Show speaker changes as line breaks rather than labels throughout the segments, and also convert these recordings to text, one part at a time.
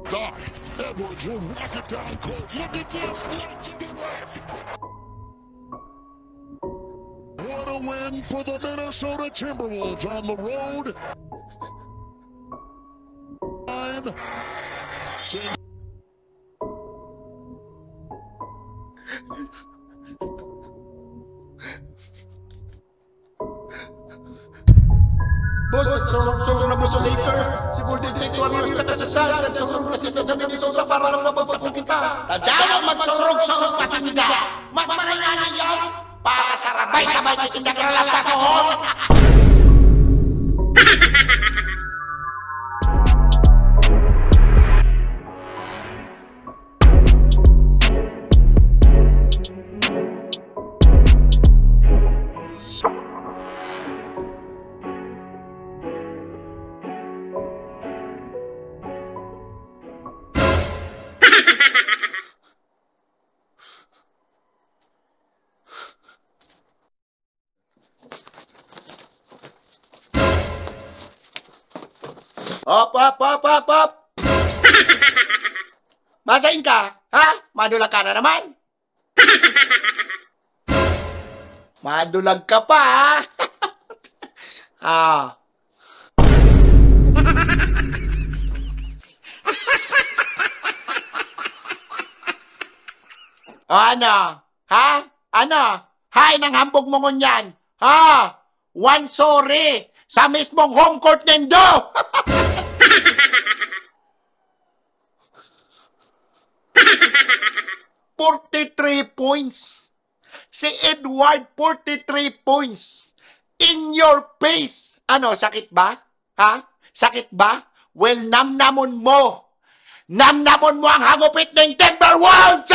Die. Edwards will walk it down cold. Look at this. What a win for the Minnesota Timberwolves on the road.
Boss, nagsosong na po sa Lakers. Si Golden State Warriors na kasasal. Nagsosong na sila sa Minnesota para lang mabagsak sa kita. Tadawang magsorog-sorog pa sa sila. Mas maranganan yan para sa rabay-sabay ko sila karalapasohon. Op! Masain ka? Ha? Madulag ka na naman? Madulag ka pa, ha? Ano? Ha? Ano? Hay nang hambog mo ngunyan? Ha? One sorry sa mismong home court nindo! 43 points. Si Edward, 43 points. In your face. Ano, sakit ba? Ha? Sakit ba? Well, namnamon mo. Namnamon mo ang hagupit ng Timberwolves!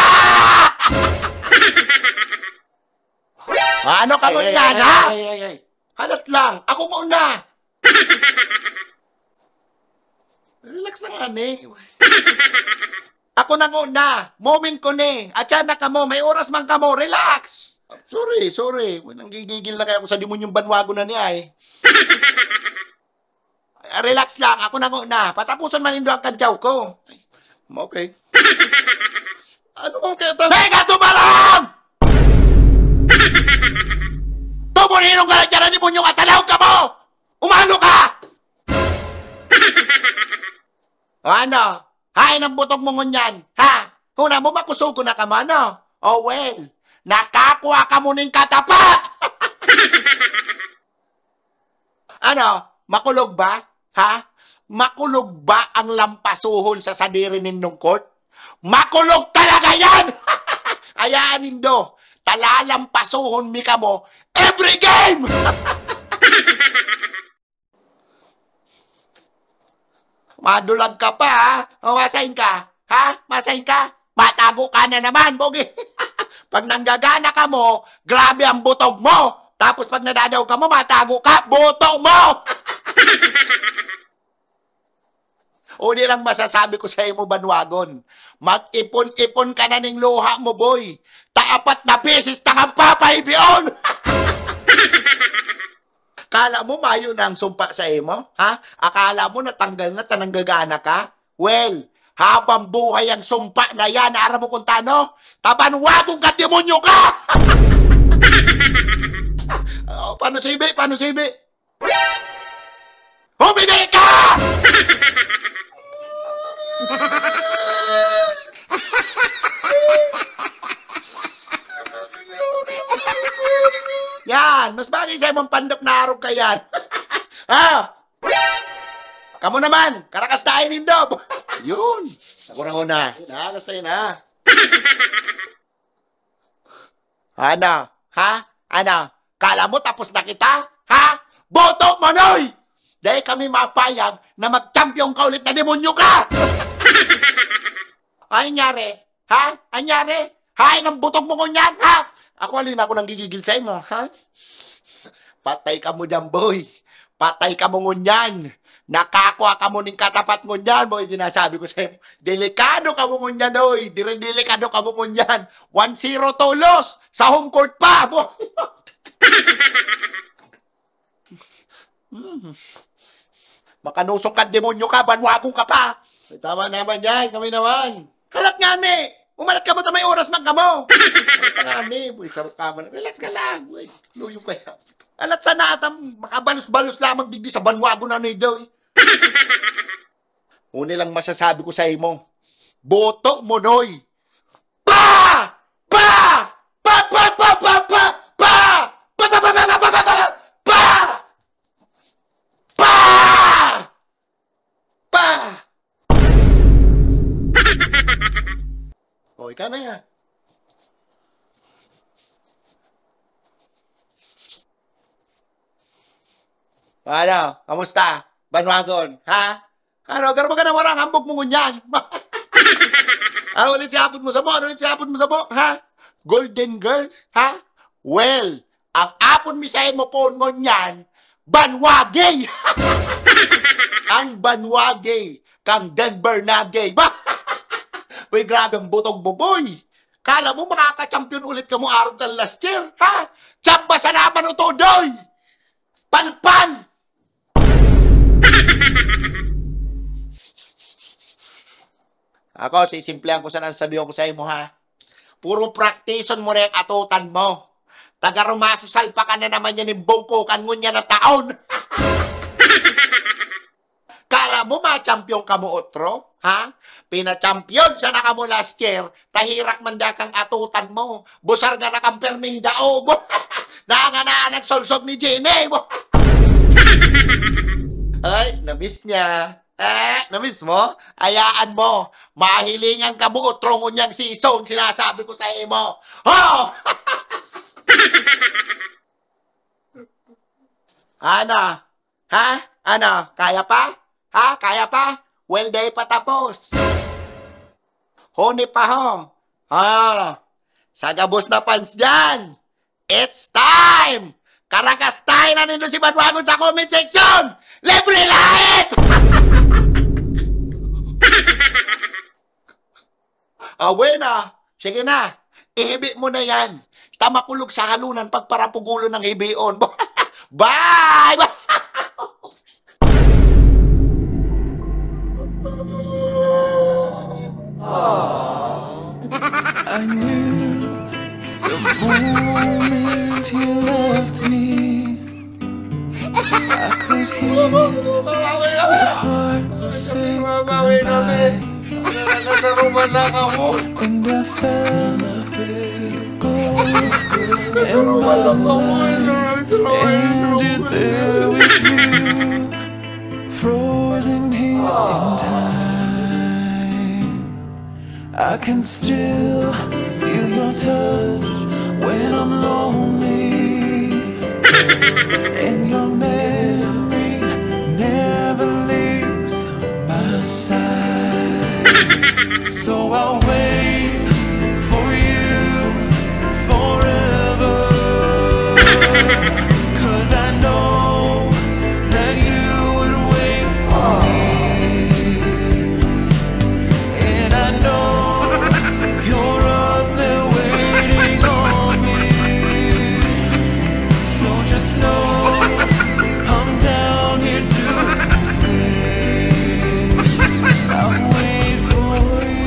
Ano ka mo yan, ha? Halat lang. Ako muna. Relax lang, ane. Ako na una. Moment ko ni. At yan na ka mo. May oras man ka mo. Relax. Sorry. Walang gigigil na kaya ako sa demonyong banwago na niya eh. Relax lang. Ako na una. Patapusan man indo ang kantyaw ko. Okay. Ano kong kaya Mega tumalam! Tumuninong ka na dyan na demonyong atalaw ka mo! Umano ka! Ano? Hay ng butog mo ngunyan, ha? Huna mo makusugo na ka mo, ano? Oh well, nakakuha ka mo ning katapat! Ano? Makulog ba? Ha? Makulog ba ang lampasuhon sa sadiri nindong court? Makulog talaga yan! Ayaan nindo, talalampasuhon mi ka mo every game! Madulag ka pa, ha? O, masahin ka. Ha? Masahin ka? Matago ka na naman, bogi. Pag nanggagana ka mo, grabe ang butog mo. Tapos pag nadadaw ka mo, matago ka, butog mo. O, di lang masasabi ko sa mo, banwagon. Mag-ipon-ipon ka na ng luha mo, boy. Taapat na pieces na kang papaibion. Akala mo mayo na ang sumpa sa imo? Ha? Akala mo natanggal na tananggagana ka? Well, habang buhay ang sumpa na yan, aram mo kung tano? Tabanwagong ka, demonyo ka! Paano sibi? Humili ka! Yan, mas bagay sa imong pandok na arog ka yan. Ha? Kamu naman, karakas tayo nindob. Yun. Ako na una. Karakas tayo na. Ano? Ha? Ano? Kala mo tapos na kita? Ha? Boto manoy! Dahil kami mapayag na mag-champion ka ulit na demonyo ka! Anyari? Ha? Anyari? Hay, nang butog mo kunyan, ha? Ako alin ako nang gigigil sa imo, ha? Patay ka mo dyan, boy. Patay ka mo ngunyan. Nakakuha ka mo ning katapat ngunyan, boy. Sinasabi ko sa imo. Delikado ka mo ngunyan, oy. Delikado ka mo ngunyan. 1-0 tolos. Sa home court pa, boy. Makanusok ka, demonyo ka. Banwagong ka pa. Ay, tama naman yan, kami naman. Kalat nga ni! Umalat ka mo ta may oras man ka mo! Kalat nga ni, boy, sarap ka man. Relax ka lang, boy. Luyo ka yan. Alat sa natam, makabalos-balos lamang digdi sa banwago na ni daw. Uni lang masasabi ko sa imo. Boto mo, Noy! Pa! Pa! Pa! Pa! Pa! Pa! Pa! Pa! Pa! Pa! Pa! Pa! Pa! Pa! Pa! Pa! Pa! Pa! O, ikaw na yan. Ano? Kamusta? Banwagon, ha? Ano? Garo ka na warang hambog mo ngunyan. Ano ulit siapot mo sa mo? Ano ulit siapot mo sa mo? Ha? Golden girl? Ha? Well, ang apon mi sa mo po ngunyan, banwagay! Ang banwagay, kang Denver Nugget. Uy, grabe ang butog mo, boy. Kala mo makaka-champion ulit ka mo araw ka last year, ha? Chamba sa naman o to, doy! Palpan! Ako, sisimplehan ko sa nasabihan ko sa imo, ha? Puro praktison mo na yung atutan mo. Taga-rumasasal pa ka na naman yan yung bungkukan mo niya na taon. Kala mo ma-champion ka mo otro? Ha? Pina-champion siya na ka mo last year. Tahirak man da kang atutan mo. Busar nga na kang perming daog. Nakanaan solsog ni Jenny. Ay, namiss niya. Namiss mo? Ayaan mo. Mahilingan ka mo otro niyang sisong sinasabi ko sa imo. Oh! Ano? Ha? Ano? Kaya pa? Ha? Kaya pa? Well, day pa tapos. Huni pa ho. Sa gabos na pants dyan. It's time! Karakas tayo na nito si Banwagon sa comment section! Libre lahat! Awe na. Sige na. Ihibi mo na yan. Tamakulog sa halunan pagparapugulo ng hibion. Bye! Bye!
I knew the moment you left me, I could hear your heart say goodbye, and I felt you go, and my life ended there with you, frozen here in time. I can still feel your touch when I'm lonely, and your memory never leaves my side. So I'll wait for you forever, 'cause I know that you would wait for me, and I know you're up there waiting on me. So just know I'm down here to stay. I'll wait for you.